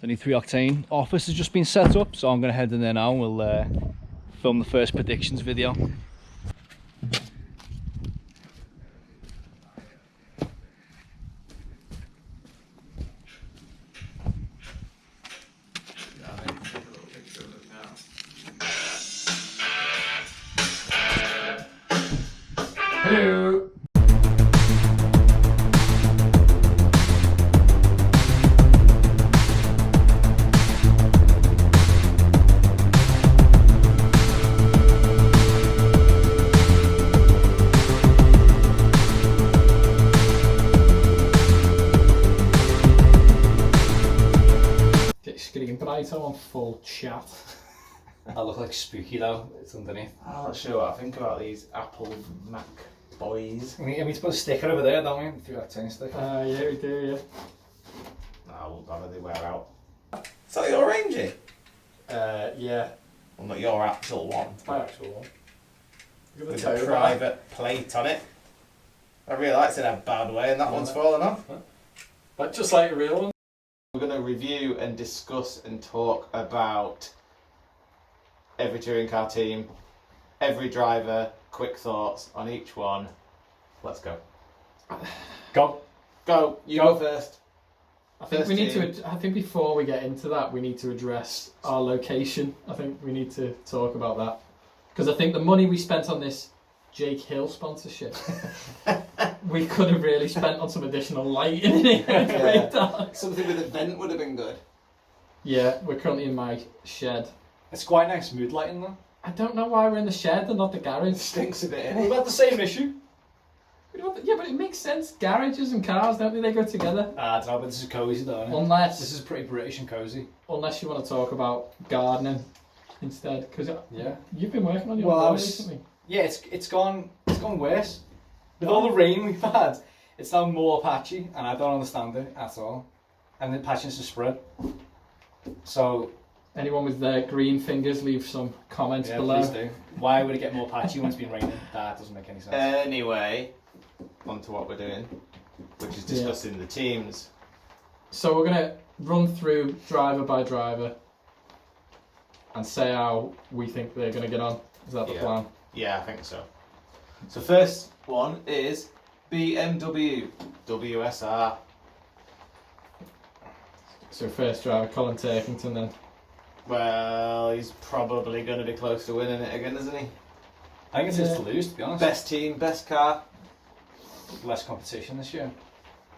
The new 3 Octane office has just been set up, so I'm going to head in there now and we'll film the first predictions video. Hello. Getting bright on full chat. I look like Spooky though, it's underneath. I'm not sure what I think about these Apple Mac boys. We need to put a sticker over there, don't we? 3 Octane sticker. Yeah, we do, No, I won't bother, they wear out. Is that your Rangy? Yeah. Well, not your actual one. My actual one. Look at With the a toe private plate on it. I really like it in a bad way, and that one's fallen off. But just like a real one. We're going to review and discuss and talk about every touring car team, every driver, quick thoughts on each one. Let's go. Go. Go, you go first. I think First we need team. to. I think before we get into that, we need to address our location. I think we need to talk about that because I think the money we spent on this Jake Hill sponsorship, we could have really spent on some additional lighting in it. Yeah. Something with a vent would have been good. Yeah, we're currently in my shed. It's quite nice mood lighting though. I don't know why we're in the shed and not the garage. Stinks a bit, We've innit? had the same issue. Yeah, but it makes sense. Garages and cars, don't they? They go together. I don't know, but this is cosy though, isn't it? Unless This is pretty British and cosy. unless you want to talk about gardening instead, because Yeah. you've been working on your Well, I garden was- recently. Yeah, it's gone worse. With all the rain we've had, it's now more patchy, and I don't understand it at all. And the patchiness has spread. So Anyone with their green fingers, leave some comments yeah, below. please do. Why would it get more patchy when it's been raining? That doesn't make any sense. Anyway, on to what we're doing, which is discussing the teams. So we're gonna run through driver by driver and say how we think they're gonna get on. Is that the plan? Yeah, I think so. So first one is BMW WSR. So first driver, Colin Turkington then. Well, he's probably going to be close to winning it again, isn't he? I think it's his to lose, to be honest. Best team, best car, Less competition this year.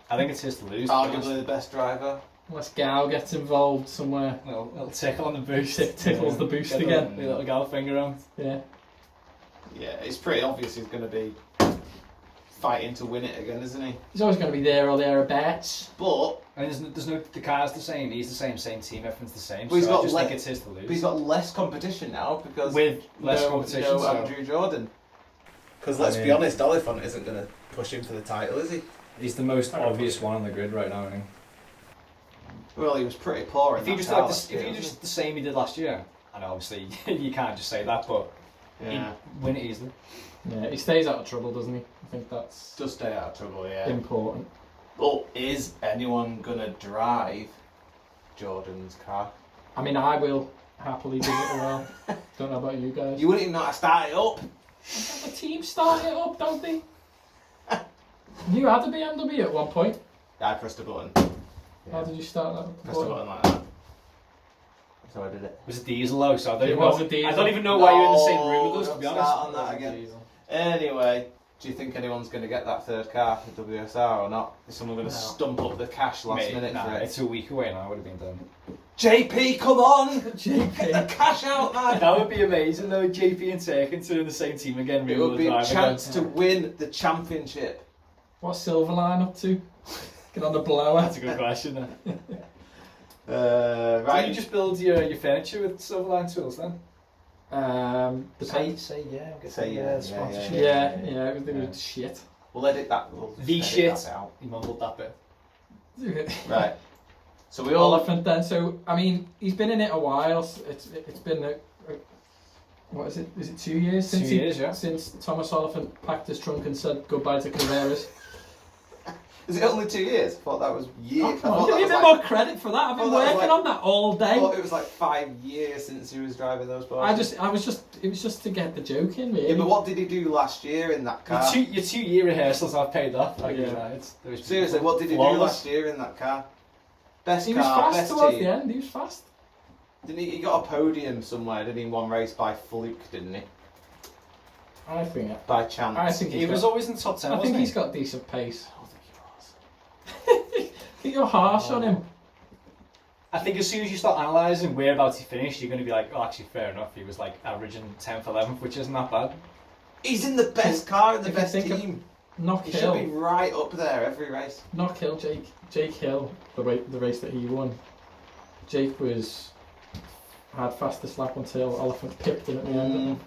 I think it's his to lose. To be honest. arguably the best driver. Unless Gal gets involved somewhere. Little tickle on the boost. Tickles the boost Get again. The little gal finger out. Yeah. Yeah, it's pretty obvious he's going to be fighting to win it again, isn't he? He's always gonna be there or thereabouts. But And there's no the car's the same. He's the same team. Everything's the same. But he's so got I just le- think it's his to lose. he's got less competition now because With less no competition. so Andrew Jordan. Because let's be honest, Oliphant isn't going to push him for the title, is he? he's the most obvious one on the grid right now. Isn't he? Well, he was pretty poor. If he just like if he just the same he did last year, and obviously you can't just say that, but yeah, he'd win it easily. Yeah, he stays out of trouble, doesn't he? I think that's just stay out of trouble. Yeah. important. But is anyone gonna drive Jordan's car? I mean, I will happily do it as well. Don't know about you guys. You wouldn't even know how to start it up. The team start it up, don't they? You had a BMW at one point. I pressed a button. How did you start that? Pressed a button like that. So I did it. It was a diesel though, so I don't It even was know. a diesel. I don't even know why you're in the same room with us. To Don't be start honest. on that again. Anyway, do you think anyone's going to get that third car for WSR or not? Is someone going to stump up the cash last minute for it? It's a week away now. I would have been done. JP, come on! JP. Get the cash out, man! That would be amazing though. JP and Turkington in the same team again. It would be a chance to win the championship. What's Silverline up to? Get on the blower. That's a good question. Right. Right, you just build your furniture with Silverline tools then? Say yeah. Say yeah, sponsorship. Yeah, it was shit. We'll edit that. We'll The edit shit. that out. He mumbled that bit. Right. So we all. Oliphant then. So I mean, he's been in it a while. So it's been what is it? Is it 2 years Yeah. since Thomas Oliphant packed his trunk and said goodbye to Carreras? Is it only 2 years? I thought that was years. Come on, give me a bit more credit for that. I've been working on that all I day. thought it was like 5 years since he was driving those Porsches. It was just to get the joke in, really. Yeah, but what did he do last year in that car? Your 2 year rehearsals have paid off. Like, Yeah. Seriously, what did he do last year in that car? Best He was car, fast best towards team. the end. He was fast. Didn't he got a podium somewhere, didn't he, in one race by fluke, didn't he? I think. By chance. I think He was always in the top 10. I think he's got decent pace. I think you're harsh on him. I think as soon as you start analysing whereabouts he finished, you're going to be like, oh, actually, fair enough. He was like averaging 10th, 11th, which isn't that bad. He's in the best car in the If you best think of- team. Knock He should be Hill. right up there every race. Knock Hill, Jake Hill, the race that he won. Jake had fastest lap until Elephant pipped him at the end.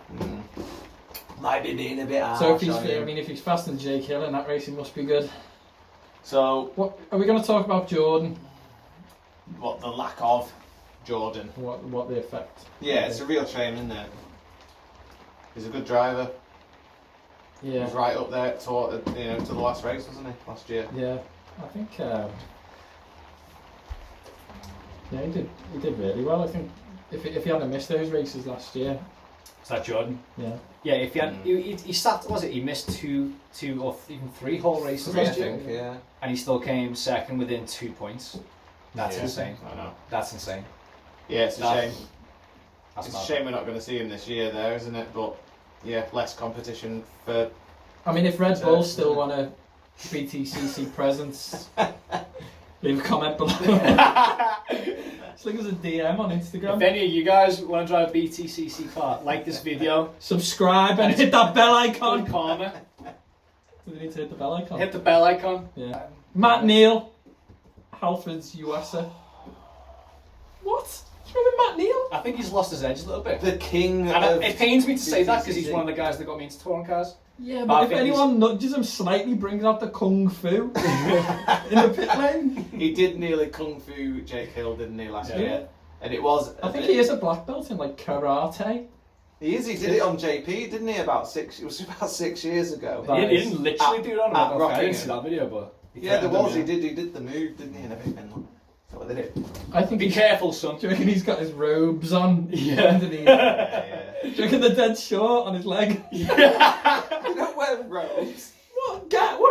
Might be being a bit harsh So on him. if he's faster than Jake Hill in that race, he must be good. So, What are we going to talk about Jordan? what the lack of Jordan? What the effect? Yeah, it's a real shame, isn't it? He's a good driver. He Yeah, was right up there to the last race, wasn't he? Last year. yeah. I think yeah, he did really well. I think if he hadn't missed those races last year, Is that Jordan? yeah. Yeah, if he had, he sat, was it? He missed two or even 3 whole races I last year, think, yeah. and he still came second within 2 points. That's Yeah. insane. I know. That's insane. Yeah, it's a That- shame. That's It's a mad. shame we're not going to see him this year, there, isn't it? But yeah, less competition for. I mean, if Red Bull still want a BTCC presence, leave a comment below. Just leave us a DM on Instagram. If any of you guys want to drive a BTCC car, like this video, Subscribe and hit that bell on icon. corner, Do they need to hit the bell icon? hit the bell icon. Yeah. Matt Neal, Halford's USA. What? What's wrong with Matt Neal? I think he's lost his edge a little bit. The king And of. it pains me to say that because he's BTCC. one of the guys that got me into touring cars. Yeah, But I but if think anyone nudges him slightly, brings out the kung fu in the pit lane. He did nearly kung fu Jake Hill, didn't he, last Yeah. year? And it was. I think he is a black belt in like karate. He is. He did it on JP, didn't he? It was about 6 years ago. That He is- didn't literally do it on at a I didn't see Rockingham. that video, but Yeah, there was. Yeah. He did the move, didn't he? And everything. Is that what they did? I think Be he's. careful, son. Do you reckon he's got his robes on Yeah. underneath? Yeah. Do you reckon the dead short on his leg? You don't wear robes. What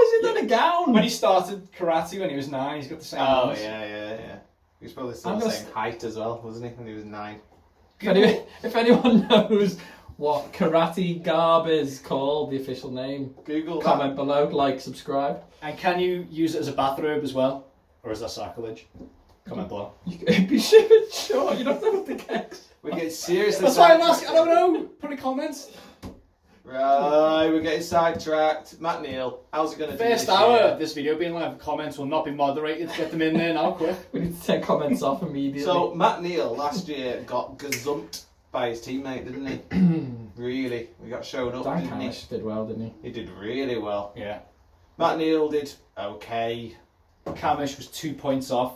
is it then, a gown? When he started karate when he was 9, he's got the same Oh arms. yeah. He was probably still I'm the gonna same height as well, wasn't he? When he was 9. If anyone knows what karate garb is called, the official name, Google comment below, like, subscribe. And can you use it as a bathrobe as well? Or is that sacrilege? Comment below. You could be sure, you don't know what the keg's. We're getting seriously. That's why I'm sidetracked. asking, I don't know. Put in comments. Right, we're getting sidetracked. Matt Neal, how's it going to do First this hour year? of this video being live, comments will not be moderated. Get them in there now, quick. We need to take comments off immediately. So Matt Neal last year got gazumped by his teammate, didn't he? Really, we got shown up, Dan didn't he? Camish did well, didn't he? He did really well. Yeah. Matt Neal did okay. Camish was 2 points off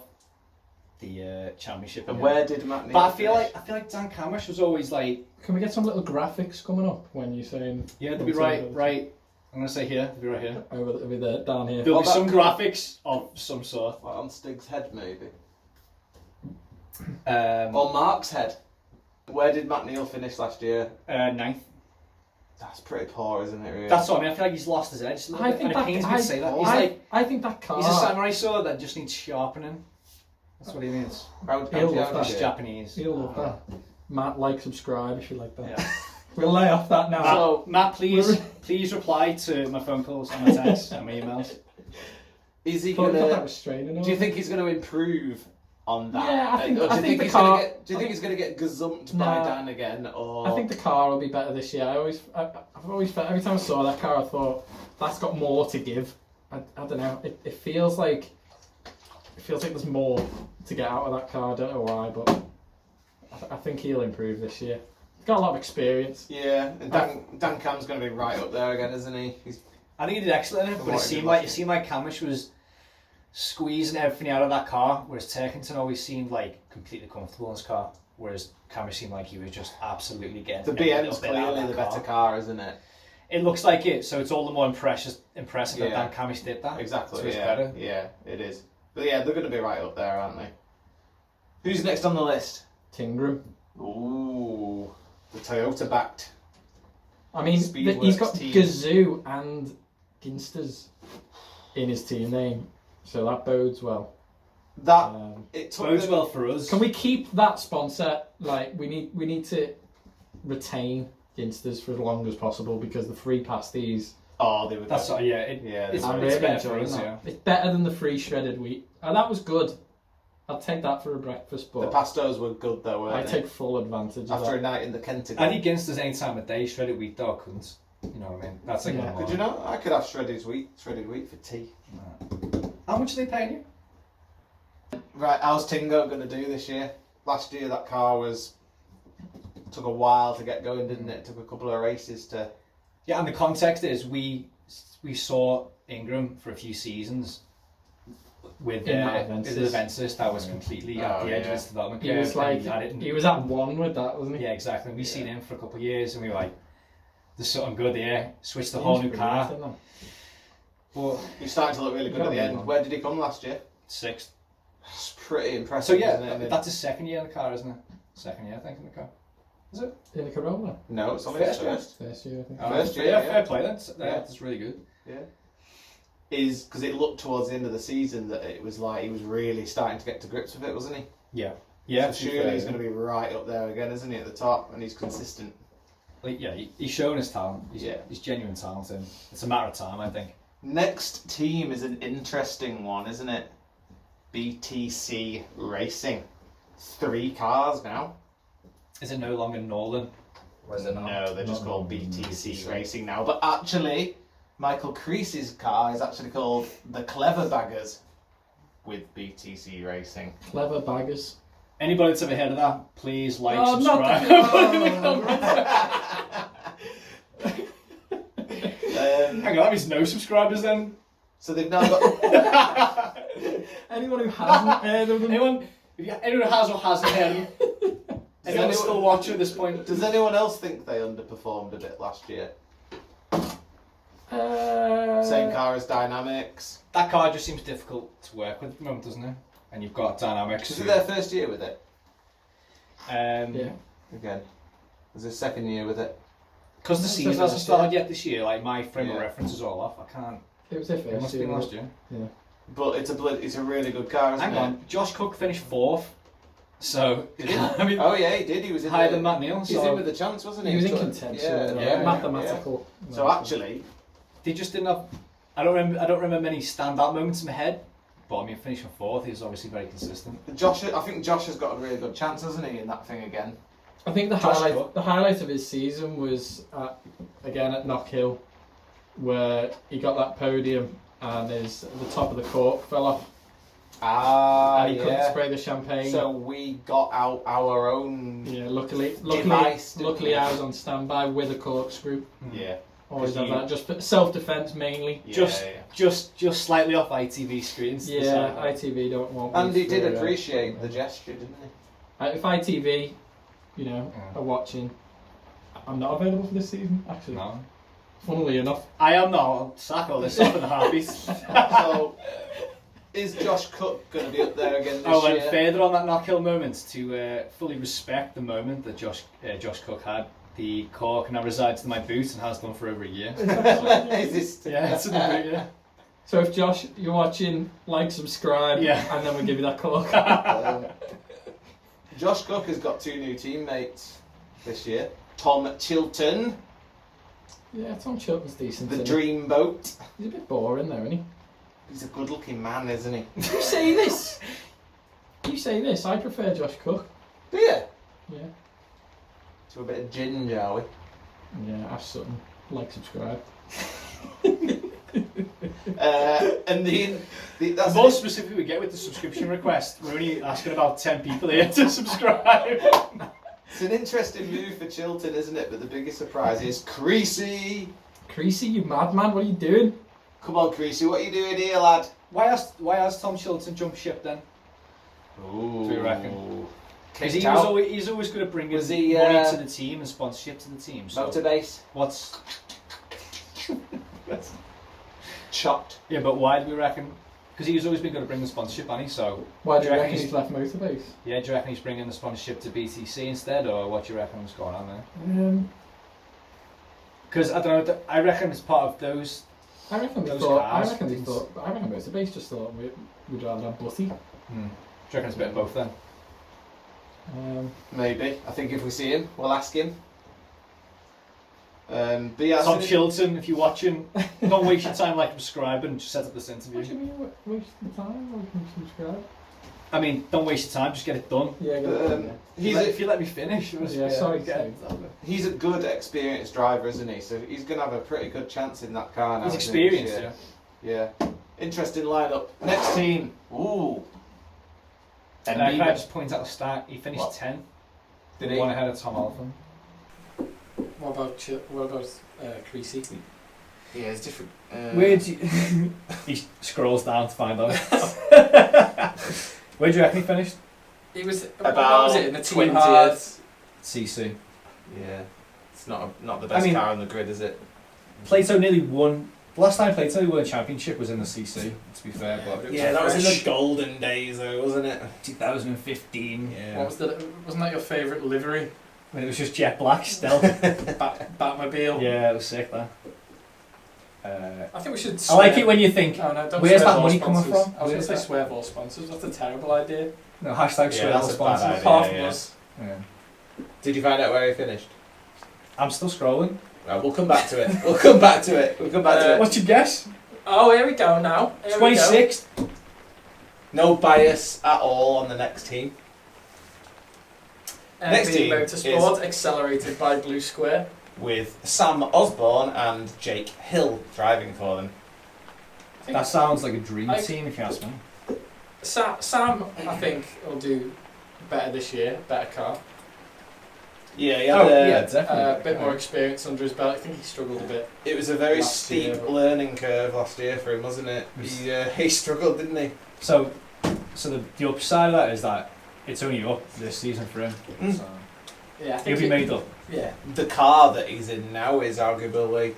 the championship. And where did Matt Neal? But I feel finish? like Dan Camish was always like, Can we get some little graphics coming up when you're saying... yeah, they'll be right. I'm gonna say here. They'll be right here. Over there, down here. There'll be that some could- graphics of some sort. What, on Stig's head, maybe, Um, or Mark's head. Where did Matt Neal finish last year? 9th. That's pretty poor, isn't it? Really? That's what I mean. I feel like he's lost his edge a little I bit, think and that it pains me to say that. He's I, like, I think that car... he's a samurai sword that just needs sharpening. That's what he means. How He'll do you love that. He's Japanese. You'll love that. Matt, like, subscribe if you like that. Yeah. We'll lay off that now. So- Matt, please reply to my phone calls and my texts and my emails. Is he Thought that gonna? was straining. Do you think he's going to improve on that? Yeah, I think- Or do I you think the he's car- gonna get? Do you think he's going to get gazumped by Nah. Dan again? Or I think the car will be better this year. I've always felt, every time I saw that car, I thought that's got more to give. I don't know. It feels like there's more to get out of that car. I don't know why, but I think he'll improve this year. He's got a lot of experience. Yeah, and Dan Cam's going to be right up there again, isn't he? I think he did excellent in it, but it seemed like Camish was squeezing everything out of that car, whereas Turkington always seemed like completely comfortable in his car, whereas Camish seemed like he was just absolutely getting The every little BM's bit out of clearly that the better car, isn't it? It looks like it, so it's all the more impressive that Yeah. Dan Camish did that. Exactly. So it's yeah. better. Yeah, it is. But yeah, they're going to be right up there, aren't they? Who's next on the list? Tingram. Ooh, the Toyota backed. I mean, Speedworks he's got team. Gazoo and Ginsters in his team name, so that bodes well. That it took Bodes them- well for us. Can we keep that sponsor? Like, we need to retain Ginsters for as long as possible because the free pasties. Oh, they were. That's good. yeah. Yeah, I'm it's really better for enjoying us, that. yeah. It's better than the free shredded wheat. Oh, that was good. I'll take that for a breakfast, the but pastos were good though, weren't I they? take full advantage of After a that. night in the Kentigan. I think against us any time of day, shredded wheat though, couldn't. You know what I mean? That's like Yeah. Could you know? I could have shredded wheat for tea. How much are they paying you? Right, how's Tingo going to do this year? Last year that car took a while to get going, didn't it? It took a couple of races to. Yeah, and the context is we saw Ingram for a few seasons with In that the Avensis. Avensis that was completely at Oh, the edge yeah. of his development He curve. was like, and had it in- he was at one with that, wasn't he? yeah, exactly. We seen him for a couple of years, and we were like, "There's something good here." Switched the He whole was new car, brilliant, but He's starting to look really good at Gotta the be end. one. Where did he come last year? 6th. It's pretty So impressive. yeah, isn't it? that's his second year in the car, isn't it? Second year, I think, in the car. Is it? In a Corolla. No, it's only his First year. first. First year, I think. First year, yeah, yeah. fair play. That's Yeah. that's really good. Yeah. Is because it looked towards the end of the season that it was like he was really starting to get to grips with it, wasn't he? Yeah, yeah. So surely he's going to be right up there again, isn't he, at the top? And he's consistent. Like, yeah, he's shown his talent. He's genuine talent, and it's a matter of time, I think. Next team is an interesting one, isn't it? BTC Racing. 3 cars now. Is it no longer Nolan? Or is it not? No, they're just Not called Nolan, BTC BTC. Racing now. But actually, Michael Creasy's car is actually called the Clever Baggers with BTC Racing. Clever baggers. Anybody that's ever heard of that, please like, Oh, not subscribe. Hang on, that means no subscribers then. So they've now got. Anyone who hasn't heard of them? Anyone who has or hasn't heard of them? Anyone anyone- still watching at this point? Does anyone else think they underperformed a bit last year? Same car as Dynamics. That car just seems difficult to work with at the moment, doesn't it? And you've got Dynamics. Was it their first year with it? Yeah. Again. Was it second year with it? Because the It was season their hasn't first started yet this year, like my frame of Yeah. reference is all off. I can't. It was their It first must year. be last year. Yeah. But it's a really good car, isn't Hang it? on, Josh Cook finished 4th. So, I mean, Oh yeah, he did. He was in higher the, than Matt Neal. He's So in with a chance, wasn't he? He was in So- contention. Yeah, Mathematical. yeah. So actually, they just didn't have. I don't remember many standout moments in my head. But I mean, finishing 4th, he was obviously very consistent. I think Josh has got a really good chance, hasn't he, in that thing again? I think the Josh highlight Cook. the highlight of his season was again at Knock Hill, where he got that podium and the top of the cork fell off Ah, and he couldn't spray the champagne. So we got out our own. yeah, luckily Device, didn't we? I was on standby with a corkscrew. Yeah. Always have you- that, just for self-defense mainly. Yeah, Just- yeah. Just slightly off ITV screens. Yeah, ITV don't want me And he did for, appreciate the gesture, didn't he? If ITV, Yeah. are watching, I'm not available for this season. Actually, No. funnily enough. I am not. I'll sack all this off in a heartbeat. So, is Josh Cook going to be up there again this I went year? further on that knockhill moment to fully respect the moment that Josh Cook had. The cork now resides in my boot and has done for over a year. Is this? Yeah, it's in the boot, yeah. So if Josh, you're watching, like, subscribe, Yeah. and then we'll give you that cork. Josh Cook has got 2 new teammates this year. Tom Chilton, Yeah, Tom Chilton's decent. the isn't he? Dreamboat. He's a bit boring there, isn't he? He's a good-looking man, isn't he? You say this. You say this. I prefer Josh Cook. Do you? Yeah. To a bit of ginger, are we? Yeah, have something. Like, subscribe. And the The that's more specific we get with the subscription request, we're only asking about 10 people here to subscribe. it's an interesting move for Chilton, isn't it? But the biggest surprise is Creasy. Creasy, you madman, what are you doing? Come on, Creasy, what are you doing here, lad? Why has Tom Chilton jumped ship then? Ooh. Do you reckon? Because Kicked out. he's always good at bringing Was he, money to the team and sponsorship to the team. So Motorbase. what's Chopped. Yeah, but why do we reckon? Because he's always been going to bring the sponsorship, hasn't he? So Why do you reckon he's left Motorbase? yeah, do you reckon he's bringing the sponsorship to BTC instead, or what do you reckon was going on there? Because I don't know. I reckon it's part of those. I reckon they Those thought. cars, I reckon they things. thought. I reckon Motorbase just thought we'd rather have Butty. Do you reckon it's a bit of both then? Maybe. I think if we see him, we'll ask him. But yeah, Tom Chilton, if you're watching, don't waste your time like and subscribe and just set up this interview. What do you mean waste the time? Like and subscribe. I mean, don't waste your time, just get it done. Yeah. If you let me finish, it was sorry. He's a good, experienced driver, isn't he? So he's going to have a pretty good chance in that car now. He's isn't he, this experienced, year? Yeah. Interesting lineup. Next team. Ooh. And can I just point out the start? He finished What? 10. Did he? One ahead of Tom Alton. What about Creasy? Yeah, it's different. Where do you... he scrolls down to find out. Where do you reckon he finished? He was about what was it in the team hard? 20th. CC. Yeah. It's not the best car on the grid, is it? Plato nearly won. The last time Plato won a championship was in the CC, to be fair. But Yeah, that was in the golden days, though, wasn't it? 2015. Yeah. What was wasn't that your favourite livery? When it was just jet black still. Batmobile. Yeah, it was sick, that. I think we should. I like it when you think, Oh, no, don't where's swear that all money coming sponsors. from? I was going Where's to say that? swear all sponsors. That's a terrible idea. no, hashtag Yeah, swear that's all a bad sponsors. idea. Apart from yeah. us. Yeah. Did you find out where he finished? I'm still scrolling. Right, we'll come back to it. We'll come back to it. What's your guess? Oh, here we go now. Here we go. 26th. No bias at all on the next team. Next MB team Motorsport, accelerated by Blue Square. With Sam Osborne and Jake Hill driving for them. That sounds like a dream I- team, if you ask me. Sam, I think, will do better this year. Better car. Yeah, Yeah, definitely. A bit more experience under his belt. I think he struggled a bit. It was a very Last steep year, but- learning curve last year for him, wasn't it? He struggled, didn't he? So the upside of that is that it's only up this season for him. Mm. So Yeah, I he'll think be made up. Yeah. The car that he's in now is arguably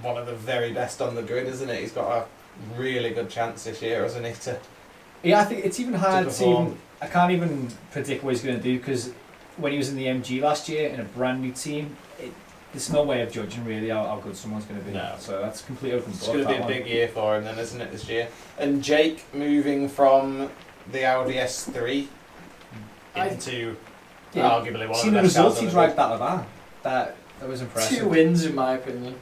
one of the very best on the grid, isn't it? He's got a really good chance this year, hasn't he? Yeah, I think it's even hard to perform. even, I can't even predict what he's going to do because when he was in the MG last year in a brand new team, there's no way of judging really how good someone's going to be. No. So that's completely open It's book. going to be that a one. big year for him then, isn't it, this year? And Jake moving from the Audi S3 into Yeah. arguably one See of the the best cars results on he the dragged grid. out of that. That was impressive. 2 wins, in my opinion,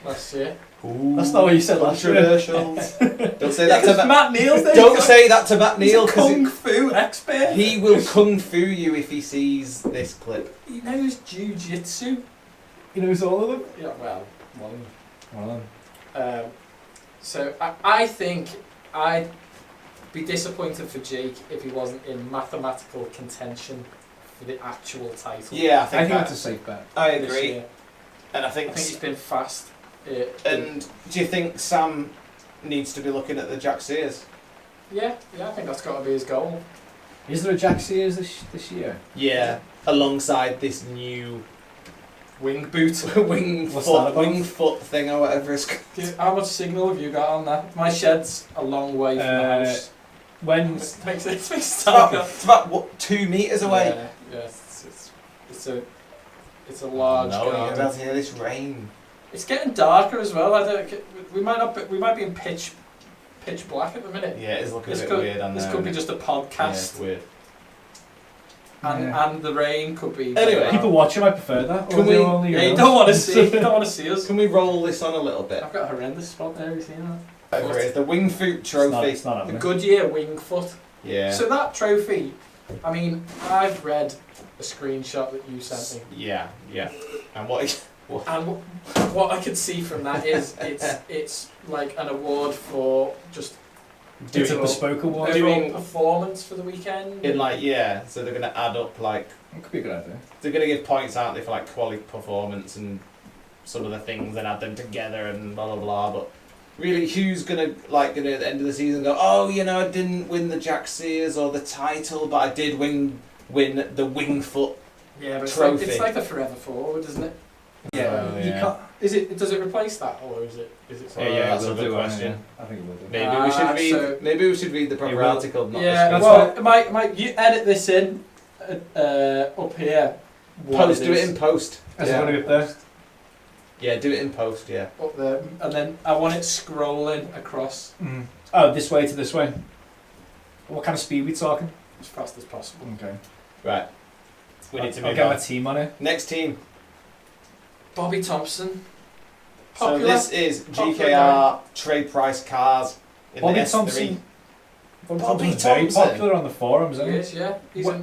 last year. That's not what you said last year. Controversials. Don't say that to Because Matt Neal's there. Don't say that to Matt He's Neal a because kung fu expert. he will kung fu you if he sees this clip. He knows jiu-jitsu. He knows all of them. Yeah, well, One of them. so I think I'd be disappointed for Jake if he wasn't in mathematical contention for the actual title. Yeah, I I think, think that's a safe bet. I this agree. year. And I I think. think he's been fast. And do you think Sam needs to be looking at the Jack Sears? Yeah, I think that's got to be his goal. Is there a Jack Sears this year? Yeah, alongside this new Wing boot. wing What's that about? foot thing or whatever it's called. Dude, how much signal have you got on that? My shed's a long way from the house. When It makes it It's about what, 2 meters away. Yeah, it's a large No, you're garden. about to hear this rain. It's getting darker as well. We might be in pitch black at the minute. Yeah, it's looking This a bit could weird on this there. could be isn't just a it? Yeah, podcast, it's weird. and the rain could be. Anyway, people watching, I prefer that. Can Or we- they only, Yeah, you don't want to see. You don't want to see us. Can we roll this on a little bit? I've got a horrendous spot there. Have you seen that? Over here, the Wing Foot It's not, Trophy. it's not The happening. Goodyear Wingfoot. Yeah. So that trophy, I mean, I've read a screenshot that you sent me, Yeah. And what? and what I could see from that is it's like an award for just It's a Doing- bespoke award. overall performance for the weekend. In so they're gonna add up like It could be a good idea. they're gonna give points, aren't they, for like quality performance and some of the things and add them together and blah blah blah. But really, who's gonna at the end of the season go, oh, I didn't win the Jack Sears or the title, but I did win the Wingfoot. Yeah, but Trophy. it's like the Forever Forward, isn't it? Yeah, you yeah. can't. Is it? Does it replace that, or is it? That's a we'll good do it, question. yeah. I think it will do. Maybe we should read. so- Maybe we should read the proper will. article. Not Yeah. the Well, Mike, you edit this in up here. what post. Do it in post. Is it Yeah. going to be up there? Yeah, do it in post. Yeah. up there, and then I want it scrolling across Oh, this way to this way. What kind of speed are we talking? as fast as possible. Okay. Right. We need to I'll move get on. my team on it. Next team. Bobby Thompson. So Popular. this is Popular GKR trade price cars in Bobby the S3. Thompson. Bobby Thompson's very Thompson. popular on the forums, He isn't he? is, yeah. He's What-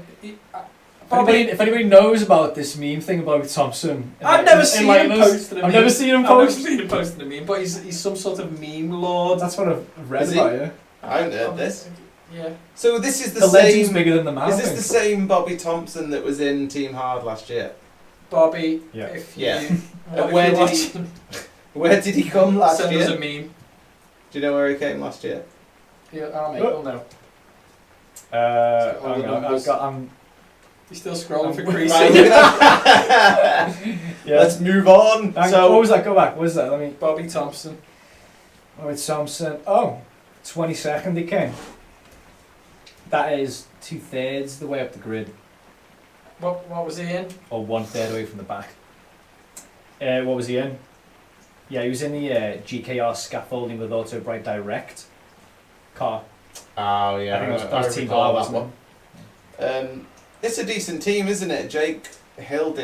Bobby. If anybody knows about this meme thing about Bobby Thompson, I've never seen him enlighten us. posting a meme. I've never seen him I've never post. seen him posting a meme, but he's some sort of meme lord. That's what I've read Is he? about you. I haven't heard this. Yeah. So this is the, The legend's same. bigger than the man. Is I this think. the same Bobby Thompson that was in Team Hard last year? Bobby, Yeah. if Yeah. you And where if you're did he- watching, Where did he come last send us a year? meme. Do you know where he came last year? Yeah, our mate will know. Hang on, I'm He's still scrolling for Right, Creasy. look at that. yeah. Let's move on. What So was that? Go back. What is that? Let me. Bobby Thompson. Oh, it's Thompson. Oh, 22nd he came. That is 2/3 the way up the grid, What was he in? or 1/3 away from the back. What was he in? Yeah, he was in the GKR scaffolding with Auto Bright Direct car. Oh yeah, I think it was, I that was Team recall Bar, that wasn't one. It's a decent team, isn't it? Jake Hill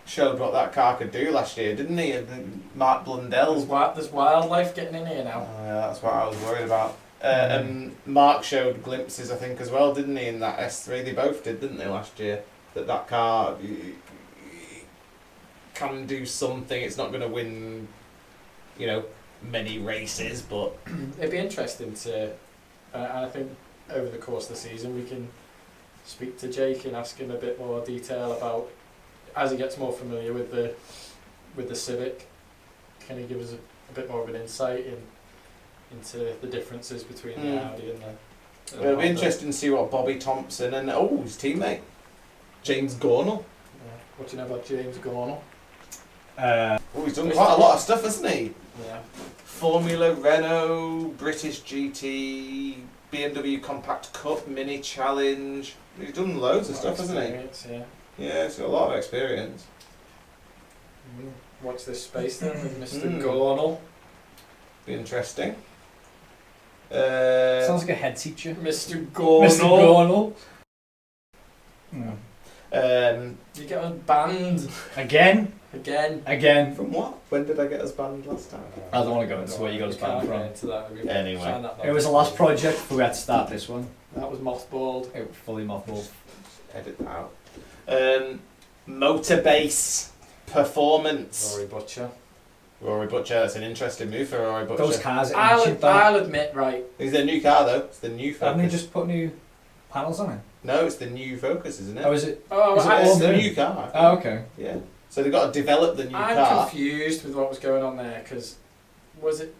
showed what that car could do last year, didn't he? And Mark Blundell's. There's wildlife getting in here now. Oh, yeah, that's what I was worried about. And Mark showed glimpses, I think, as well, didn't he? In that S3, they both did, didn't they, last year? That car can do something. It's not going to win, many races, but It'd be interesting to, and I think over the course of the season we can speak to Jake and ask him a bit more detail about, as he gets more familiar with the Civic, can he give us a bit more of an insight into the differences between the Audi and the it'll be Honda. interesting to see what Bobby Thompson and his teammate James Gornell. Yeah. What do you know about James Gornell? He's done quite a lot of stuff, hasn't he? Yeah. Formula Renault, British GT, BMW Compact Cup, Mini Challenge. He's done loads of stuff, hasn't he? Experience, yeah. Yeah, he's got a lot of experience. Watch this space then with Mr. Mm. Gornell. Be interesting. Sounds like a head teacher. Mr. Gornell. Mr. Gornell. You get us banned Again? again. From what? When did I get us banned last time? I don't want to go into where you got us banned from. Into that. We Anyway. signed that It was the last project, but we had to start this one. That was mothballed. It was fully mothballed. Edit that out. Motorbase Performance. Rory Butcher. Rory Butcher, that's an interesting move for Rory Butcher. Those cars are ancient though. I'll admit, right. It's their new car though. It's the new Focus. Haven't they just put new panels on it? No, it's the new Focus, isn't it? Oh, is it? Oh, Is it It's all the new? new car. Oh, okay. Yeah. So they've got to develop the new I'm car. confused with what was going on there because was it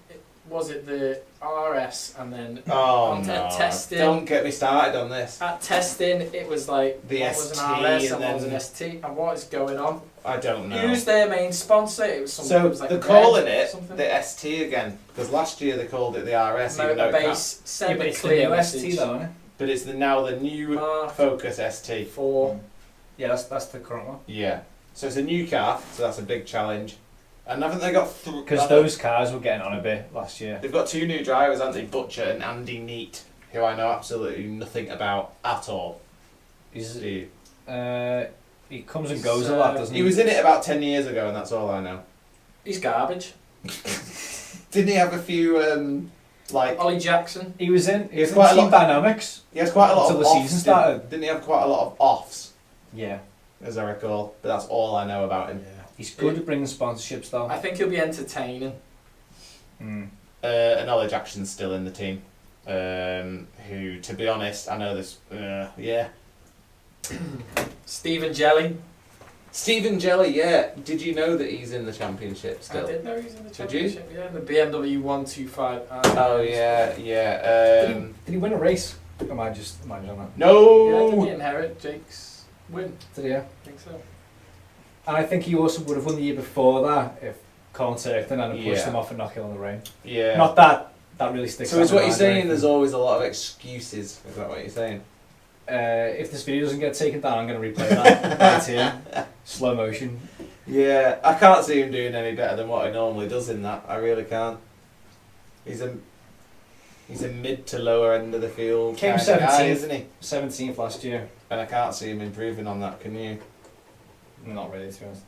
the RS and then Oh on no! testing. Don't get me started on this. at testing it was like The what was ST an RS and and what was then- an ST and what is going on? I don't know. Who's their main sponsor? It was something. So it was like they're Red calling or it something. the ST again because last year they called it the RS, even though it can't. Motorbase send but a it's the clear new message. ST though, isn't it? But it's now the new Mark Focus ST. 4. Yeah, that's the current one. Yeah. So it's a new car, so that's a big challenge. And haven't they got Because those cars were getting on a bit last year. They've got two new drivers, haven't they? Butcher and Andy Neat, who I know absolutely nothing about at all. He's, Do you? he comes and goes a lot, doesn't he? He was in it about 10 years ago, and that's all I know. He's garbage. Didn't he have a few, Ollie Jackson. He was in. He He has was in quite a Team lot- Dynamics. He has quite a lot Until of the offs. season started. Didn't he have quite a lot of offs, Yeah. as I recall? But that's all I know about him. He's good at bringing sponsorships though. I think he'll be entertaining. Mm. And Ollie Jackson's still in the team. Who, to be honest, I know this. Yeah. Stephen Jelly. Stephen Jelly, yeah. Did you know that he's in the championship still? I did know he's in the Did you? championship. Yeah, the BMW 125. Oh yeah, yeah. Did he win a race? Am I just imagining that? Yeah, did he No. inherit Jake's win? Did he? Yeah. I think so. And I think he also would have won the year before that if Colin Turkton hadn't pushed him off and knocked Hill in the rain. Yeah. Not that really sticks So out is in what my you're mind or saying? anything. There's always a lot of excuses. Is that what you're saying? If this video doesn't get taken down, I'm going to replay that right here. Slow motion. Yeah, I can't see him doing any better than what he normally does in that. I really can't. He's a mid to lower end of the field Came kind of guy, 17th. isn't he? 17th last year. And I can't see him improving on that. Can you? Not really, to be honest.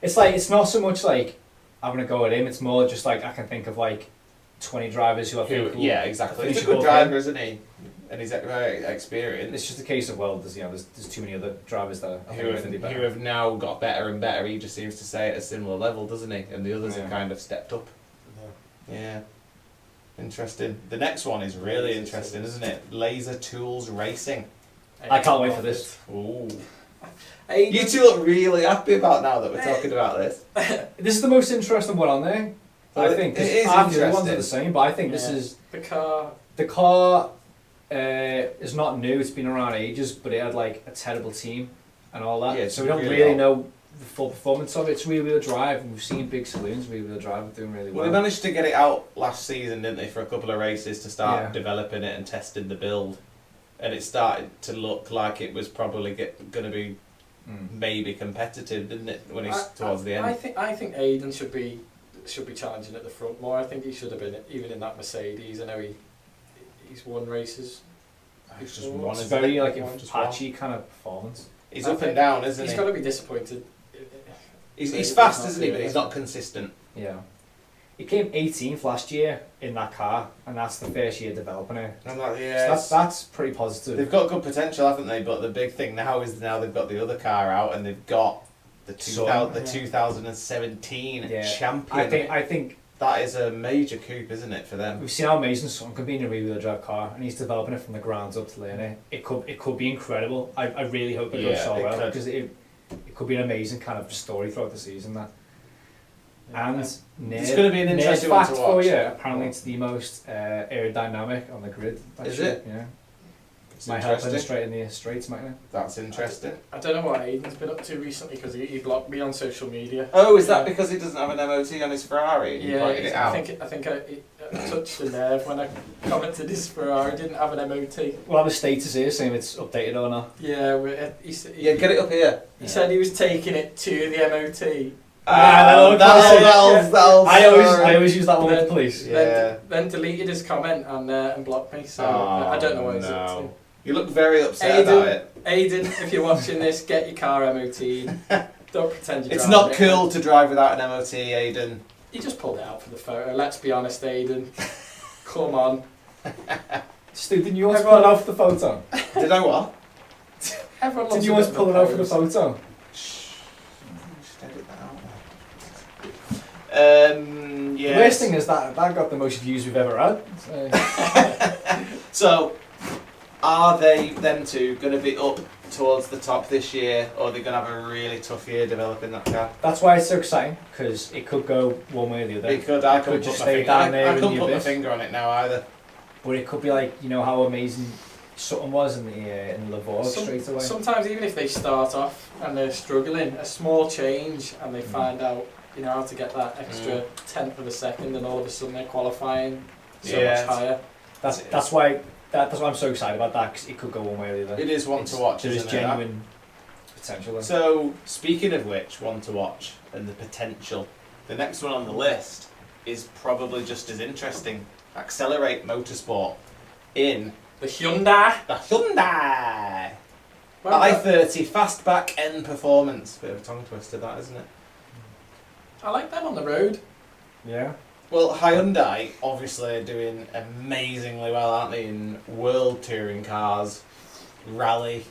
It's like, it's not so much like I'm going to go at him, it's more just like I can think of like 20 drivers who I think will Yeah, exactly. He's a finish good above driver, him. isn't he? And he's very experienced. It's just a case of, well, there's too many other drivers that I think are going to be better. Who have now got better and better. He just seems to stay at a similar level, doesn't he? And the others have kind of stepped up. Yeah. Interesting. The next one is really interesting, isn't it? Laser Tools Racing. I can't wait for this. Ooh. You two look really happy about now that we're talking about this. This is the most interesting one on there, I think. 'cause It is half the other ones interesting. are the same, but I think this is... The car. The car is not new, it's been around ages, but it had like a terrible team and all that. Yeah, so we don't really really old. know the full performance of it. It's rear-wheel drive, and we've seen big saloons rear-wheel drive doing really Well, well. they managed to get it out last season, didn't they, for a couple of races to start Yeah. developing it and testing the build. And it started to look like it was probably going to be maybe competitive, didn't it, when he's towards the end? I think Aiden should be challenging at the front more. I think he should have been even in that Mercedes. I know he's won races. It's just before. one, It's isn't very it? like a Just one. patchy kind of performance. He's I up think and down, isn't He's he? got to be disappointed. He's fast, isn't he? But he's not consistent. Yeah. He came 18th last year in that car, and that's the first year developing it. I'm like, So yeah. that's pretty positive. They've got good potential, haven't they? But the big thing now is they've got the other car out, and they've got the 2017 champion. I think that is a major coup, isn't it, for them? we've seen how amazing someone can be in a rear-wheel drive car, and he's developing it from the ground up to learn it. It could be incredible. I really hope it goes Yeah, so it well, could. because it could be an amazing kind of story throughout the season. That and It's gonna be an interesting one fact to for watch. you. Apparently, it's the most aerodynamic on the grid. Is it? Yeah. It's Might help interesting. in straight in the straights, mightn't it? That's interesting. I don't know what Aiden's been up to recently because he blocked me on social media. Oh, is that because he doesn't have an MOT on his Ferrari? And you Yeah, pointed it out? I think I touched the nerve when I commented his Ferrari didn't have an MOT. Well, the status here saying it's updated or not. Yeah, Yeah, get it up here. he said he was taking it to the MOT. That'll I always use that one with the police. Yeah. Then deleted his comment and blocked me. So Oh, I don't know what he's no. up to. You look very upset about it. Aiden, if you're watching this, get your car MOT'd. Don't pretend you're It's driving not it. cool to drive without an MOT, Aiden. You just pulled it out for the photo. Let's be honest, Aiden. Come on. Stu, didn't you want to pull it out for the photo? Did I what? Everyone Did loves you a want bit to of pull it a out for the pose. photo? Shh. Just edit that out. Yeah. The worst thing is that got the most views we've ever had. So, are they, them two, going to be up towards the top this year, or are they going to have a really tough year developing that car? That's why it's so exciting, because it could go one way or the other. I couldn't just put stay my down finger, there I in couldn't the put my abyss. finger on it now either. But it could be like, you know how amazing Sutton was in the Lavore straight away. Sometimes even if they start off and they're struggling, a small change and they find out, you know, how to get that extra tenth of a second, and all of a sudden they're qualifying so much higher. That's why I'm so excited about that, because it could go one way or the other. It is one to watch, There is isn't it? genuine potential there. So, speaking of which, one to watch and the potential, the next one on the list is probably just as interesting. Accelerate Motorsport in The Hyundai. the Hyundai Well, i30 fastback end performance. Bit of a tongue twister, that, isn't it? I like them on the road. Yeah. Well, Hyundai obviously are doing amazingly well, aren't they, in world touring cars, rally.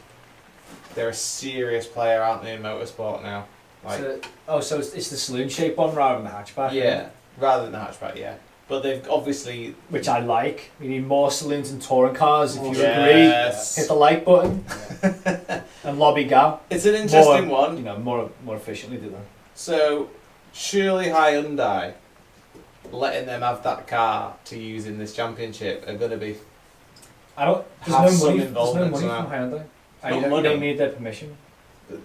They're a serious player, aren't they, in motorsport now? Like, So it's the saloon shaped one rather than the hatchback. yeah, rather than the hatchback, yeah. But they've obviously... Which I like. We need more saloons and touring cars. If you Yes. agree, hit the like button and lobby Gab. It's an interesting more, one. You know, more efficiently do that. So, surely Hyundai letting them have that car to use in this championship are going to be... There's Have no some money involvement from somehow. Hyundai. Not You money. don't need their permission.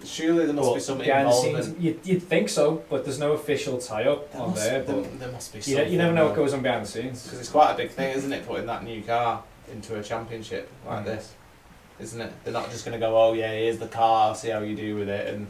Surely there must But be some behind the involvement. scenes, you'd think so, but there's no official tie-up on there. But There must be you, something. you never know what goes on behind the scenes. Because it's quite a big thing, isn't it, putting that new car into a championship like Mm. this, isn't it? They're not just going to go, oh yeah, here's the car, see how you do with it, and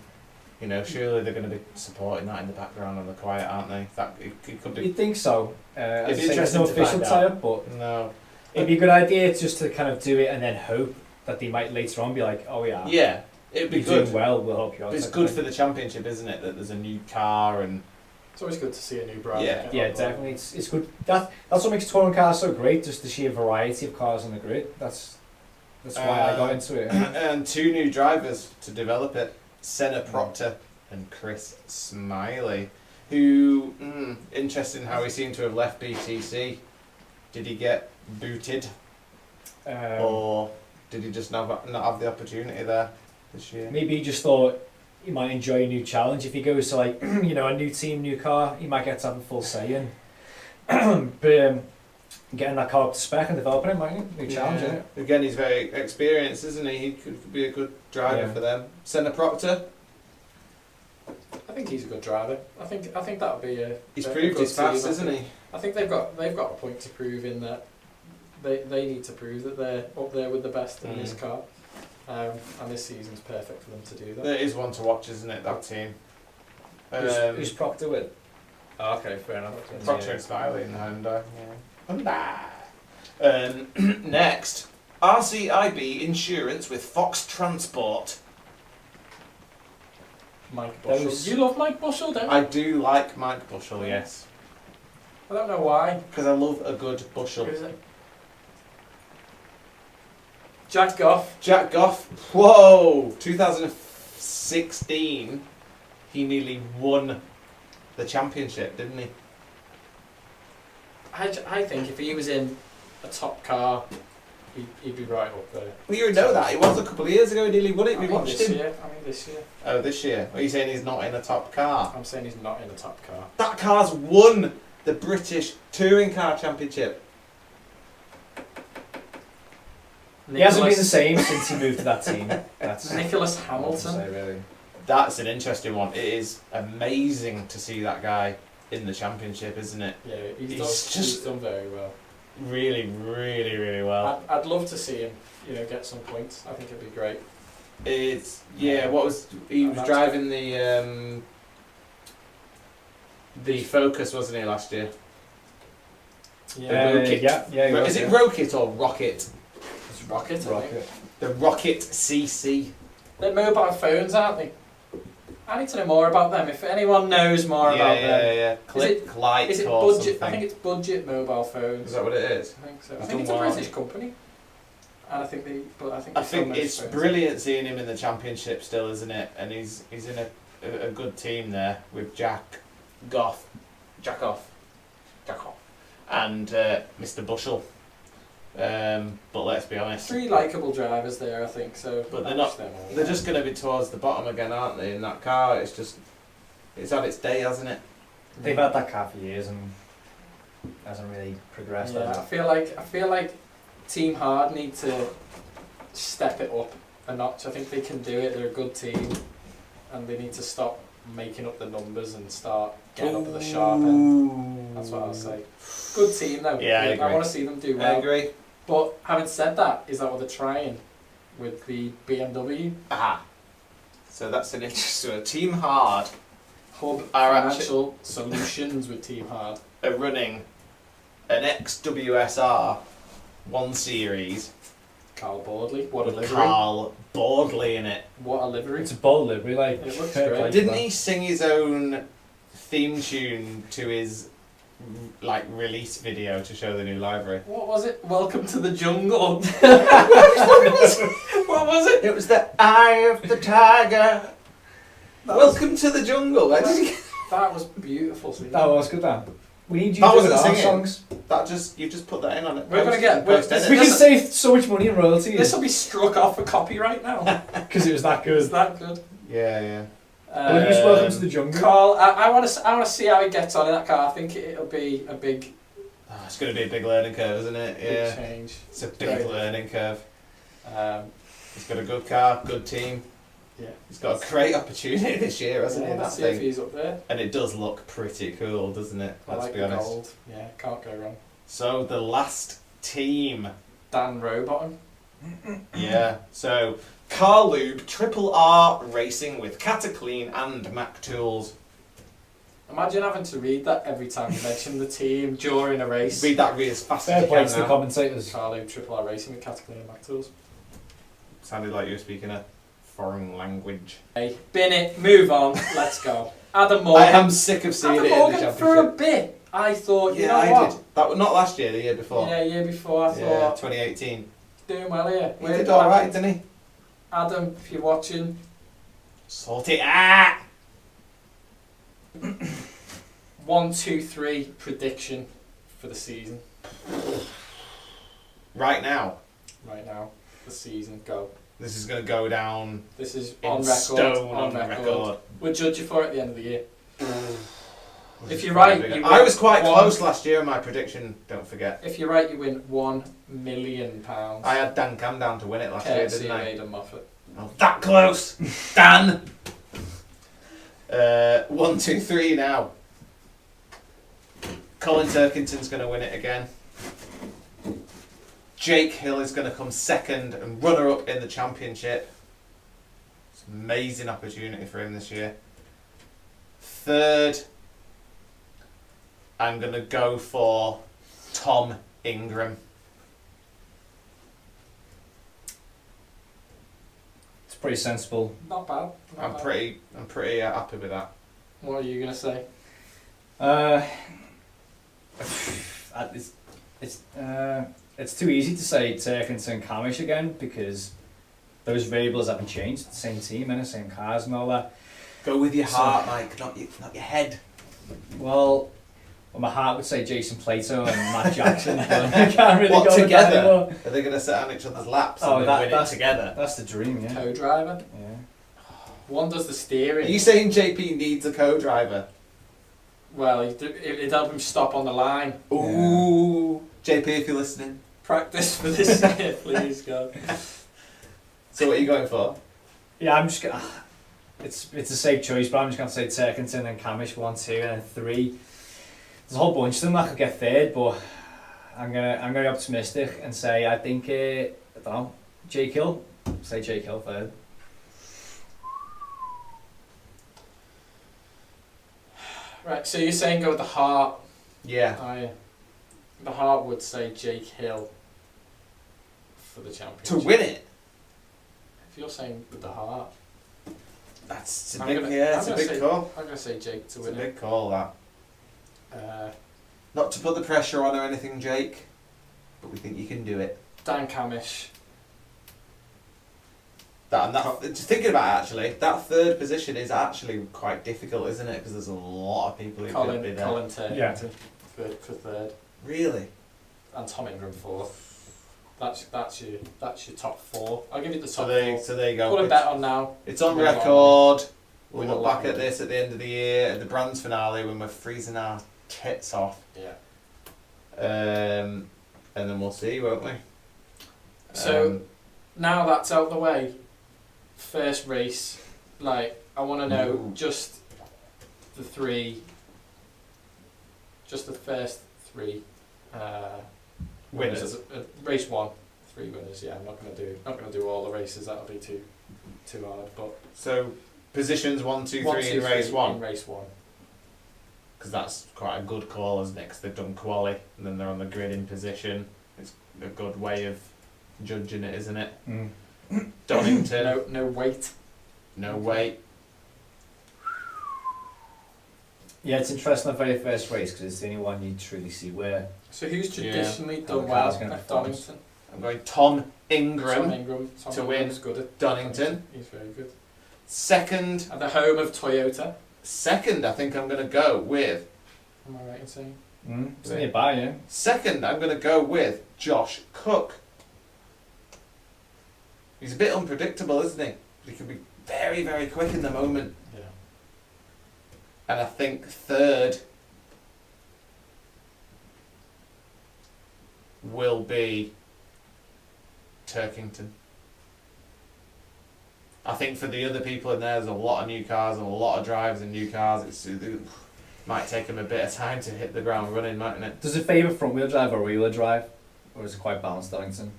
you know, surely they're going to be supporting that in the background on the quiet, aren't they? That it could be. You'd think so. As It'd I be say, there's no interesting to official find tie-up, but No. it'd be a good idea just to kind of do it and then hope that they might later on be like, oh yeah, Yeah, it'd be you're good. doing well, we'll help you out. But it's type good thing. for the championship, isn't it? That there's a new car and It's always good to see a new brand. Yeah. get Yeah, on board. definitely. It's good. That's what makes touring cars so great. Just the sheer variety of cars on the grid. That's why I got into it. and 2 new drivers to develop it: Senna Proctor and Chris Smiley. Who interesting how he seemed to have left BTC. Did he get booted, or did he just not have the opportunity there this year? Maybe he just thought he might enjoy a new challenge. If he goes to like a new team, new car, he might get to have a full say in. But getting that car up to spec and developing it, might be a new challenge, isn't it? Again, he's very experienced, isn't he? He could be a good driver Yeah. for them. Senna Proctor, I think he's a good driver. I think that would be a. he's a proved good he's fast, team. isn't he? I think they've got a point to prove in that they need to prove that they're up there with the best in this car, and this season's perfect for them to do that. There is one to watch, isn't it? That team. Who's Proctor with? Oh, okay, fair enough. Proctor and Smiley in the Honda. Yeah. Honda. Next, RCIB Insurance with Fox Transport. Mike Bushell. Those- You love Mike Bushell, don't you? I do like Mike Bushell, yes, I don't know why. because I love a good Bushell. Who's it? Jack Goff. Jack Goff. Whoa! 2016, he nearly won the championship, didn't he? I think if he was in a top car, he'd be right up there. Well, you would know that. It was a couple of years ago he nearly won it. We I mean watched this him. year. This year. Oh, this year. Are you saying he's not in a top car? I'm saying he's not in a top car. That car's won the British Touring Car Championship. He hasn't been the same since he moved to that team. That's Nicholas all I can Hamilton. say, really. That's an interesting one. It is amazing to see that guy in the championship, isn't it? Yeah, He's he's done very well. Really, really, really well. I'd love to see him, get some points. I think it'd be great. It's What was he was That's driving the Focus, wasn't he, last year? Yeah, Rocket. Yeah, he was, Is it yeah. Rocket or Rocket? it's Rocket. I think. Rocket. The Rocket CC. They're mobile phones, aren't they? I need to know more about them. If anyone knows more about them, Yeah. Click Light is it or budget? something. I think it's budget mobile phones. Is that what it is? I think so. I It's think it's a done well. British company, and I think they I sell think those it's phones. brilliant seeing him in the championship still, isn't it? And he's in a good team there with Jack Goff, and Mr. Bushell. But let's be honest, 3 likeable drivers there, I think. So, But they're match not- them all. they're just going to be towards the bottom again, aren't they? In that car, it's had its day, hasn't it? They've had that car for years and hasn't really progressed. Yeah, has I feel like Team Hard need to step it up a notch. I think they can do it. They're a good team, and they need to stop making up the numbers and start getting up at the sharp end. That's what I'll say. Good team though. Yeah, I agree. want to see them do I well. agree. But having said that, is that what they're trying with the BMW Aha. So that's an interesting one. Team Hard Hub Are Financial Solutions with Team Hard? are running an XWSR 1 Series Carl Boardley. What a with livery. Carl Boardley in it. What a livery. It's a bold livery, like. It looks fair great. play to Didn't that. he sing his own theme tune to his release video to show the new library? What was it? Welcome to the Jungle. What was it? It was the Eye of the Tiger. Welcome to the jungle. Where did you That was beautiful. See? That was good, that. We need you That doing wasn't our singing. songs. you just put that in on it. We're gonna get- Post we're- edit. We can This- save so much money in This royalties will be struck off for copyright now. because it was that Is good. that good? Yeah. We'll use Welcome to the Jungle. Carl, I want to see how he gets on in that car. I think it'll be a big, Oh, it's going to be a big learning curve, isn't it? big Yeah. change. It's a big Very- learning curve. Um, He's got a good car, good team. Yeah. He's got a great opportunity this year, hasn't he? Yeah, That let's see if thing. he's up there. And it does look pretty cool, doesn't it? I Let's like be the honest. gold. Yeah, can't go wrong. So the last team. Dan Rowbottom. Yeah. So Car Lube Triple R Racing with Cataclean and Mac Tools. Imagine having to read that every time you mention the team during a race. Read that really as fast Fair as you play can to the now. commentators. Carlo Triple R Racing with Cataclean and Mac Tools. Sounded like you were speaking a foreign language. Hey, bin it, move on, let's go. Adam Morgan. I am sick of seeing Adam it in the Morgan, championship. for a bit, I thought, you know I what? did. That was not last year, the year before. Yeah, year before, I Yeah, thought, 2018. doing well here. He did alright, didn't he? Adam, if you're watching, Sort it out! 1, 2, 3 prediction for the season. Right now, Right now, the season, go. this is going to go down This is in on record. stone on record. We'll judge you for it at the end of the year. If you're right, you I was quite win close last year in my prediction, don't forget. If you're right, you win £1 million. I had Dan Cam down to win it last year, Courtesy didn't of I? Aidan Moffat. Oh, that close! Dan! 1, 2, 3 now. Colin Turkington's going to win it again. Jake Hill is going to come second and runner-up in the championship. It's an amazing opportunity for him this year. Third, I'm going to go for Tom Ingram. It's pretty sensible. Not bad. Not I'm bad. pretty happy with that. What are you going to say? It's too easy to say Turkington and Camish again because those variables haven't changed. The same team and the same cars and all that. Go with your So- heart, Mike, not your head. Well, my heart would say Jason Plato and Matt Jackson, but I can't really What, go with that together? anymore. Are they going to sit on each other's laps Oh, and that- win it that's- together? That's the dream, yeah. Co-driver. Yeah. One does the Are steering. you saying JP needs a co-driver? Well, it'd help him stop on the line. Ooh, JP, if you're listening. Practice for this year, please, God. So what are you going for? Yeah, I'm just gonna. It's a safe choice, but I'm just gonna say Turkington and Camish 1, 2, and then 3. There's a whole bunch of them that could get third, but I'm gonna be optimistic and say I think I don't know, Jake Hill. Say Jake Hill third. Right, so you're saying go with the heart. Yeah. The heart would say Jake Hill for the championship. To win it? If you're saying with the heart, That's I'm a big, gonna- yeah, I'm it's a gonna big say- call. I'm going to say Jake to It's a win it. big call, that. Uh, Not to put the pressure on or anything, Jake, but we think you can do it. Dan Camish. Just thinking about it, actually, that third position is actually quite difficult, isn't it? Because there's a lot of people who could be there. Colin Turkington Yeah. for third. Really? And Tom Ingram fourth. That's your top 4. I'll give you the top So 4. there you go. Put a bet on now. It's on Win a lot of record. We'll Win a look lot back of at this at the end of the year, at the Brands finale, when we're freezing our tits off. Yeah. And then we'll see, won't we? So now that's out the way. First race, like I want to know Ooh. just the 3, just the first 3 Winners. Race 1, 3 winners. Yeah, I'm not gonna do all the races. That'll be too hard. But So positions 1, 2, 3 1, in 2, race 3 1. In race 1. Because that's quite a good call, isn't it? 'Cause they've done quali and then they're on the grid in position. It's a good way of judging it, isn't it? Mm. Donington, No weight. no weight. Yeah, it's interesting the very first race because it's the only one you truly see where. So who's Yeah. traditionally How done the well car's gonna at perform. Donington? I'm going Tom Ingram, Tom Ingram. Tom to win Ingram's good at Donington. He's very good. Second, At the home of Toyota. I think I'm going to go with. Am I right in saying? It's nearby, yeah. Second, I'm going to go with Josh Cook. He's a bit unpredictable, isn't he? He can be very, very quick in the moment. Yeah. And I think third will be Turkington. I think for the other people in there's a lot of new cars and a lot of drives in new cars. It might take them a bit of time to hit the ground running, mightn't it? Does it favour front wheel drive or rear wheel drive? Or is it quite balanced, Donington?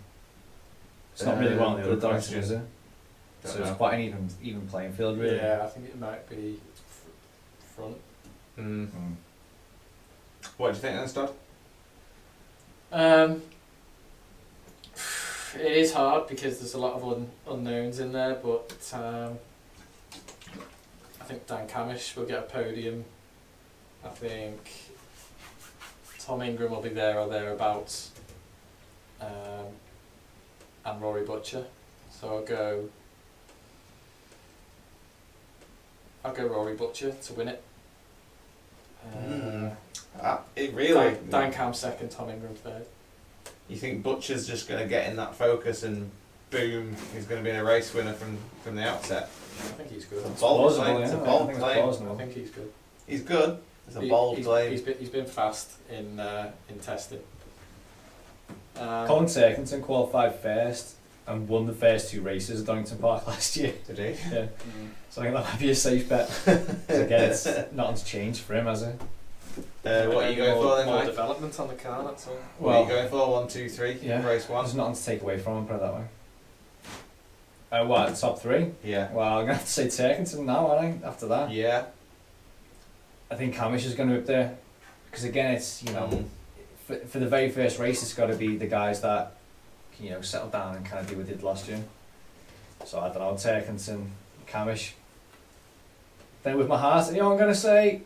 It's not really one of the other good Donington, question. is it? Don't So know. it's quite an even playing field, really. Yeah, I think it might be front. Mm. Mm. What do you think then, Stod? It is hard because there's a lot of unknowns in there, but I think Dan Camish will get a podium. I think Tom Ingram will be there or thereabouts, and Rory Butcher. So I'll go Rory Butcher to win it. It really. Dan Cam second, Tom Ingram third. You think Butcher's just going to get in that focus and boom, he's going to be a race winner from the outset? I think he's good. It's a bold Plausible, claim. It's a yeah. I bold think it's claim. plausible. I think he's good. He's good. It's a bold claim. He's been fast in testing. Colin Turkington qualified first and won the first 2 races at Donington Park last year. Did he? Yeah. So I think that might be a safe bet. 'Cause again, nothing's changed for him, has it? What are you going for then, More Mike? development on the car, that's all. What are you going for? 1, 2, 3. Yeah. Race 1. There's nothing to take away from him, put it that way. What, top 3? Yeah. Well, I'm going to have to say Turkington now, aren't I? After that. Yeah. I think Camish is going to be up there. Because again, it's, you know, Mm. for the very first race, it's got to be the guys that, you know, settle down and kind of do what they did last year. So I don't know, Turkington, Camish. Then with my heart, you know, I'm gonna say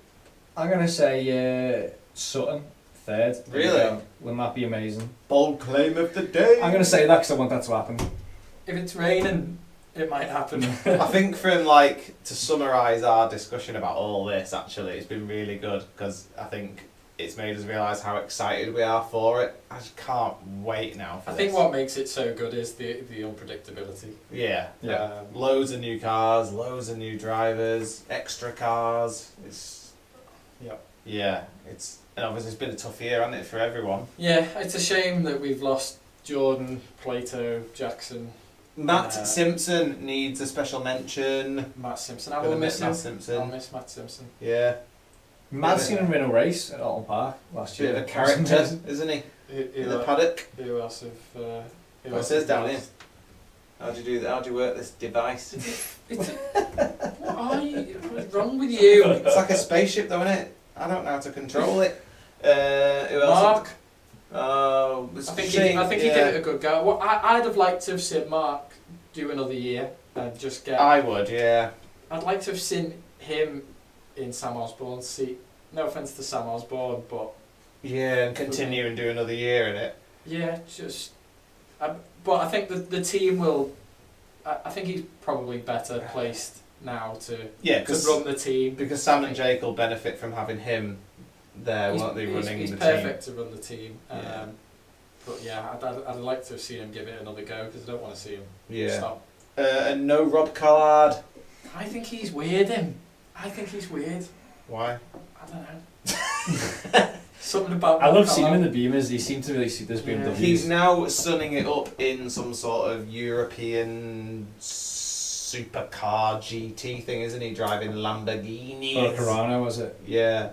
Sutton third. There we Really? go. Wouldn't that be amazing? Bold claim of the day. I'm gonna say that because I want that to happen. If it's raining, it might happen. I think from like to summarise our discussion about all this, actually, it's been really good because I think it's made us realise how excited we are for it. I just can't wait now for I this. think what makes it so good is the unpredictability. Yeah. Yeah. Loads of new cars, loads of new drivers, extra cars. It's yeah. And obviously it's been a tough year, hasn't it, for everyone. Yeah, it's a shame that we've lost Jordan, Plato, Jackson, Matt Simpson needs a special mention. Matt Simpson. I Gonna will miss miss him. Matt Simpson. I'll miss Matt Simpson. Yeah. Mad's seen him win a race at Alton Park last year. Bit of a character, isn't he? In the paddock. Who else have? Who It else says have down we here. lost? How do you do that? How do you work this device? What are you? What's wrong with you? It's like a spaceship, though, isn't it? I don't know how to control it. Who else? Mark. Oh, I think he did it a good go. Well, I'd have liked to have seen Mark do another year and just get. I would, yeah. I'd like to have seen him in Sam Osborne's seat. No offence to Sam Osborne, but Yeah, and continue and do another year in it. yeah, just. But I think the team will. I think he's probably better placed now to Yeah, run the team. because Sam and Jake will benefit from having him there, won't they, running he's the perfect to run the team. Yeah. But yeah, I'd like to have seen him give it another go because I don't want to see him team? Yeah. stop. And no Rob Collard. I think he's weird. I think he's weird. Why? I don't know. Something about. I love seeing him in the Beamers. He seemed to really suit those BMWs. He's now sunning it up in some sort of European supercar GT thing, isn't he? Driving Lamborghinis. Or Carano, was it? Yeah.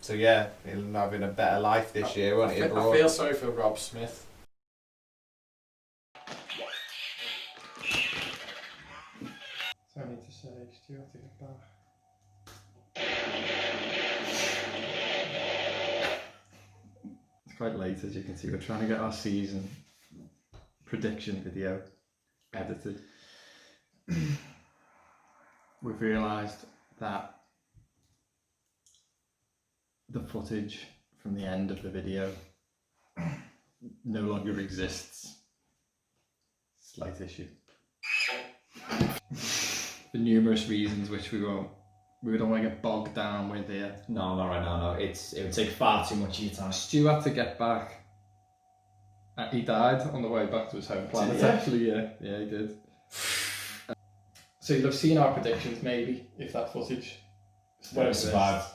So yeah, he'll having a better life this year, won't he? I abroad? feel sorry for Rob Smith. So I need to say, Stu, I have to get back. It's quite late, as you can see. We're trying to get our season prediction video edited. We've realised that the footage from the end of the video no longer exists. Slight issue. For numerous reasons, which we don't want to get bogged down with here. No, not right now. No, it would take far too much of your time. Stu had to get back. He died on the way back to his home planet. Did he? Actually, yeah, he did. So you'll have seen our predictions, maybe, if that footage Would have survived.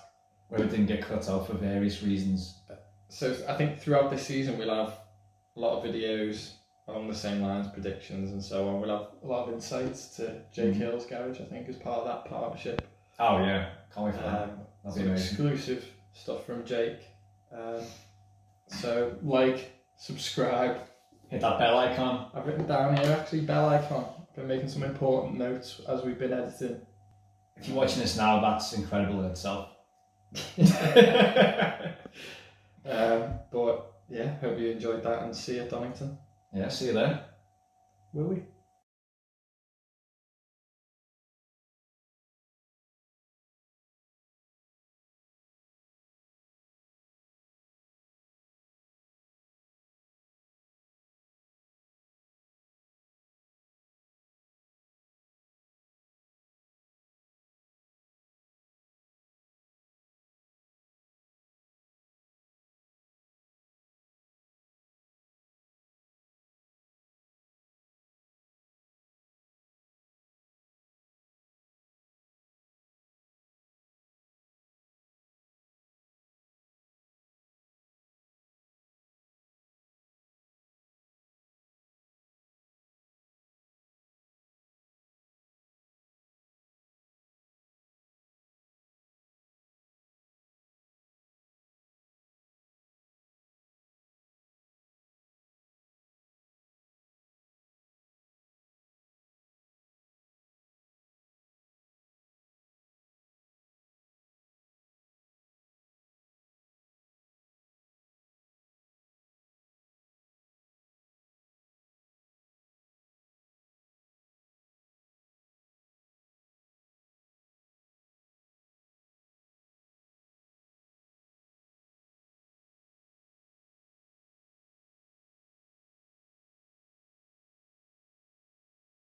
Where it didn't get cut out for various reasons. So I think throughout this season we'll have a lot of videos along the same lines, predictions and so on. We'll have a lot of insights to Jake Hill's garage, I think, as part of that partnership. Oh yeah, can't wait for that. That'd Some be amazing. exclusive stuff from Jake. So like, subscribe. Hit that bell icon. I've written down here actually bell icon. I've been making some important notes as we've been editing. If you're watching this now, that's incredible in itself. But yeah, hope you enjoyed that and see you at Donington. Yeah, see you there. Will we?